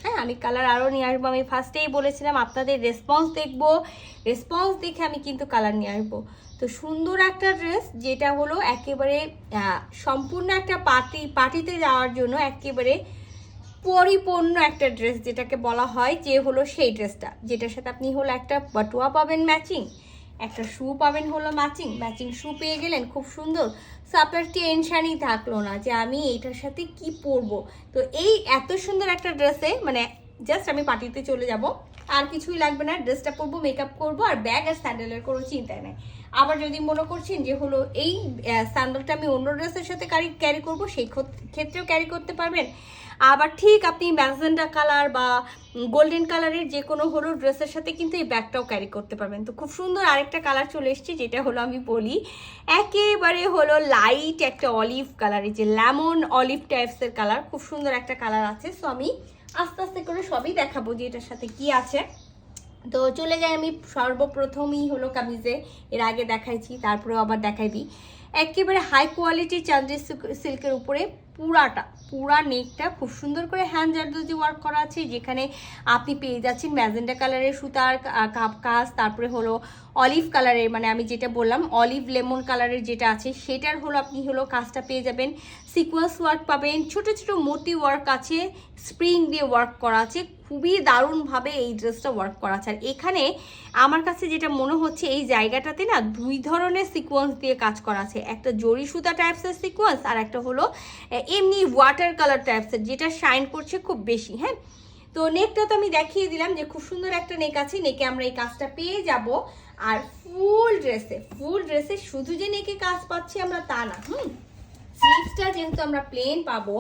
হ্যাঁ, আমি কালার আরও নিয়ে আসবো। আমি ফার্স্টেই বলেছিলাম আপনাদের রেসপন্স দেখবো, রেসপন্স দেখে আমি কিন্তু কালার নিয়ে আসবো। তো সুন্দর একটা ড্রেস, যেটা হলো একেবারে সম্পূর্ণ একটা পার্টিতে যাওয়ার জন্য একেবারে পরিপূর্ণ একটা ড্রেস, যেটাকে বলা হয় যে হলো সেই ড্রেসটা, যেটার সাথে আপনি হলো একটা বাটুয়া পাবেন ম্যাচিং, একটা শু পাবেন হলো ম্যাচিং শু পেয়ে গেলেন, খুব সুন্দর। সো আপনার টেনশনই থাকলো না যে আমি এইটার সাথে কি পরবো। তো এই এত সুন্দর একটা ড্রেসে মানে জাস্ট আমি পার্টিতে চলে যাব, আর কিছুই লাগবে না, ড্রেসটা পরবো, মেকআপ করবো, আর ব্যাগ আর স্যান্ডেলের কোনো চিন্তা নেই। আবার যদি মনে করছেন যে হলো এই স্যান্ডেলটা আমি অন্য ড্রেসের সাথে ক্যারি করবো, সেই ক্ষেত্রেও ক্যারি করতে পারবেন। আবার ঠিক আপনি ম্যাজেন্ডা কালার বা গোল্ডেন কালারের যে কোনো হলো ড্রেসের সাথে কিন্তু এই ব্যাগটাও ক্যারি করতে পারবেন। তো খুব সুন্দর আরেকটা কালার চলে এসছে, যেটা হলো আমি বলি একেবারে হলো লাইট একটা অলিভ কালার, এই যে লেমন অলিভ টাইপসের কালার, খুব সুন্দর একটা কালার আছে। সো আমি আস্তে আস্তে করে সবই দেখাবো যে এটার সাথে কি আছে। তো চলে যাই আমি সর্বপ্রথমই হলো কামিজে, এর আগে দেখাইছি, তারপরেও আবার দেখাই দিই। একেবারে হাই কোয়ালিটি চান্দেরি সিল্কের উপরে পুরা নেকটা খুব সুন্দর করে হ্যান্ড জারদোজি ওয়ার্ক করা আছে, যেখানে আপনি পেয়ে যাচ্ছেন ম্যাজেন্ডা কালারের সুতার কাজ, তারপরে হলো অলিভ কালারের, মানে আমি যেটা বললাম অলিভ লেমন কালারের যেটা আছে সেটার হলো আপনি হলো কাজটা পেয়ে যাবেন। সিকোয়েন্স ওয়ার্ক পাবেন, ছোট ছোট মোটি ওয়ার্ক আছে, স্প্রিং দিয়ে ওয়ার্ক করা আছে, খুবই দারুণভাবে এই ড্রেসটা ওয়ার্ক করা আছে। আর এখানে আমার কাছে যেটা মনে হচ্ছে এই জায়গাটাতে না দুই ধরনের সিকোয়েন্স দিয়ে কাজ করা আছে, একটা জরি সুতা টাইপসের সিকোয়েন্স, আর একটা হলো এমনি ওয়াটার কালার টাইপসের, যেটা শাইন করছে খুব বেশি। হ্যাঁ, তো নেকটা তো আমি দেখিয়ে দিলাম যে খুব সুন্দর একটা নেক আছে, নেকে আমরা এই কাজটা পেয়ে যাব। আর ফুল ড্রেসে শুধু যে নেকে কাজ পাচ্ছি আমরা তা না, স্লিভসটা যেহেতু আমরা প্লেন পাবো,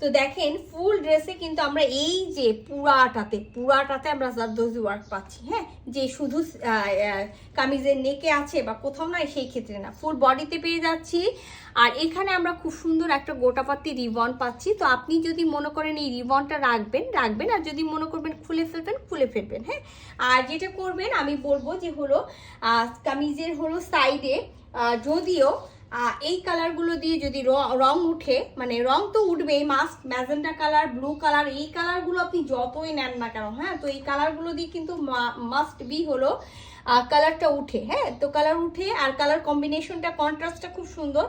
তো দেখেন ফুল ড্রেসে কিন্তু আমরা এই যে পুরাটাতে আমরা জারদোজি ওয়ার্ক পাচ্ছি। হ্যাঁ, যে শুধু কামিজের নেকে আছে বা কোথাও নাই সেই ক্ষেত্রে না, ফুল বডিতে পেয়ে যাচ্ছি। আর এখানে আমরা খুব সুন্দর একটা গোটাপাতি রিবন পাচ্ছি। তো আপনি যদি মনে করেন এই রিবনটা রাখবেন, আর যদি মনে করবেন খুলে ফেলবেন। হ্যাঁ, আর যেটা করবেন আমি বলবো যে হলো কামিজের হলো সাইডে যদিও এই কালারগুলো দিয়ে যদি রং উঠে, মানে রং তো উঠবেই must, magenta colour, blue colour, এই কালারগুলো আপনি যতই নেন না কেন, হ্যাঁ, তো এই কালারগুলো দিয়ে কিন্তু মাস্ট বি হলো কালারটা উঠে। হ্যাঁ, তো কালার উঠে, আর কালার কম্বিনেশনটা কন্ট্রাস্টটা খুব সুন্দর।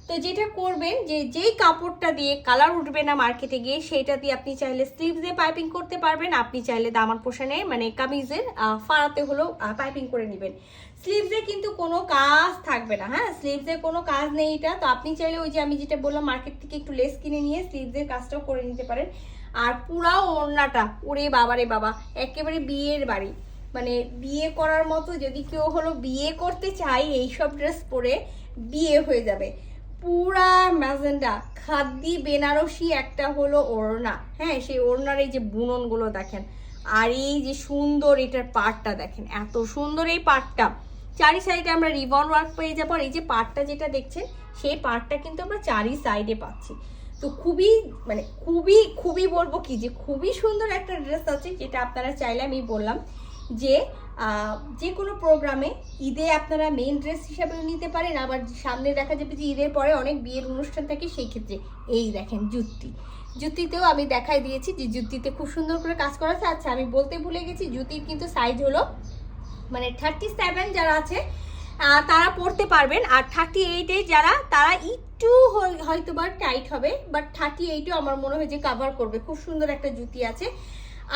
তো যেটা করবেন যে যেই কাপড়টা দিয়ে কালার উঠবে না মার্কেটে গিয়ে, সেইটা দিয়ে আপনি চাইলে স্লিভস দিয়ে পাইপিং করতে পারবেন, আপনি চাইলে দামান পোষণে মানে কামিজের ফাড়াতে হলো পাইপিং করে নেবেন। স্লিভসে কিন্তু কোনো কাজ থাকবে না, হ্যাঁ, স্লিভসে কোনো কাজ নেই এটা। তো আপনি চাইলে ওই যে আমি যেটা বললাম মার্কেট থেকে একটু লেস কিনে নিয়ে স্লিভসের কাজটাও করে নিতে পারেন। আর পুরা ওড়নাটা ওরে বাবা একেবারে বিয়ের বাড়ি, মানে বিয়ে করার মতো, যদি কেউ হলো বিয়ে করতে চায় এইসব ড্রেস পরে বিয়ে হয়ে যাবে। পুরা ম্যাজেন্ডা খাদ্দি বেনারসি একটা হলো ওড়না, হ্যাঁ, সেই ওড়নার এই যে বুননগুলো দেখেন, আর এই যে সুন্দর এটার পার্টটা দেখেন, এত সুন্দর এই পার্টটা, চারি সাইডে আমরা রিবন ওয়ার্ক পেয়ে যাবো। আর এই যে পার্টটা যেটা দেখছেন সেই পার্টটা কিন্তু আমরা চারি সাইডে পাচ্ছি। তো খুবই বলবো কি যে খুবই সুন্দর একটা ড্রেস আছে, যেটা আপনারা চাইলে আমি বললাম যে কোনো প্রোগ্রামে ঈদে আপনারা মেইন ড্রেস হিসাবে নিতে পারেন। আবার সামনে দেখা যাবে যে ঈদের পরে অনেক বিয়ের অনুষ্ঠান থাকে, সেই ক্ষেত্রে এই দেখেন জুতিতেও আমি দেখাই দিয়েছি যে জুতিতে খুব সুন্দর করে কাজ করা আছে। আচ্ছা, আমি বলতে ভুলে গেছি, জুতির কিন্তু সাইজ হলো মানে 37 যারা আছে তারা পরতে পারবেন, আর 38-এ যারা তারা একটু হয়তো বা টাইট হবে, বাট 38-ও আমার মনে হয় যে কাভার করবে। খুব সুন্দর একটা জুতি আছে।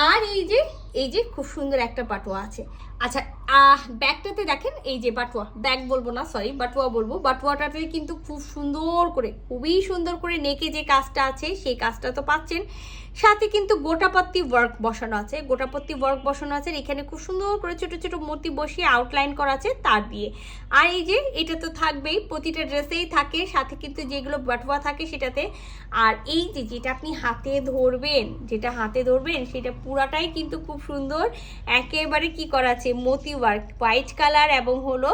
আর এই যে খুব সুন্দর একটা বাটুয়া আছে। আচ্ছা, ব্যাগটাতে দেখেন এই যে বাটুয়া, ব্যাগ বলবো না, সরি বাটুয়া বলবো। বাটুয়াটাতে কিন্তু খুবই সুন্দর করে নেকে যে কাজটা আছে সেই কাজটা তো পাচ্ছেন, সাথে কিন্তু গোটাপত্তি ওয়ার্ক বসানো আছে, এখানে খুব সুন্দর করে ছোট ছোট মতি বসিয়ে আউটলাইন করা আছে তার দিয়ে। আর এই যে এটা তো থাকবেই, প্রতিটা ড্রেসেই থাকে, সাথে কিন্তু যেগুলো বাটুয়া থাকে সেটাতে। আর এই যে যেটা আপনি হাতে ধরবেন সেটা পুরাটাই কিন্তু খুব সুন্দর, একেবারে কি করা আছে মতি ওয়ার্ক, হোয়াইট কালার এবং হলো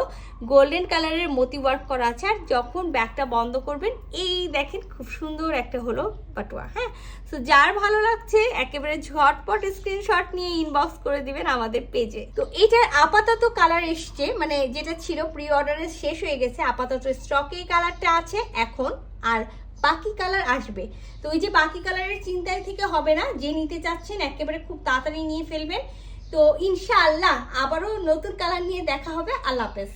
গোল্ডেন কালারের মতি ওয়ার্ক করা আছে। আর যখন ব্যাগটা বন্ধ করবেন এই দেখেন খুব সুন্দর একটা হলো বাটুয়া। হ্যাঁ, তো যার ভালো লাগছে একেবারে ঝটপট স্ক্রিনশট নিয়ে ইনবক্স করে দিবেন আমাদের পেজে। তো এইটার আপাতত কালার এসছে, মানে যেটা ছিল প্রি অর্ডারে শেষ হয়ে গেছে, আপাতত স্টকে এই কালারটা আছে এখন। আর বাকি কালার আসবে। তো ওই যে বাকি কালারের চিন্তায় থেকে হবে না, যে নিতে চাচ্ছেন একেবারে খুব তাড়াতাড়ি নিয়ে ফেলবেন। তো ইনশাআল্লাহ আবারও নতুন কালার নিয়ে দেখা হবে। আল্লাহ হাফেজ।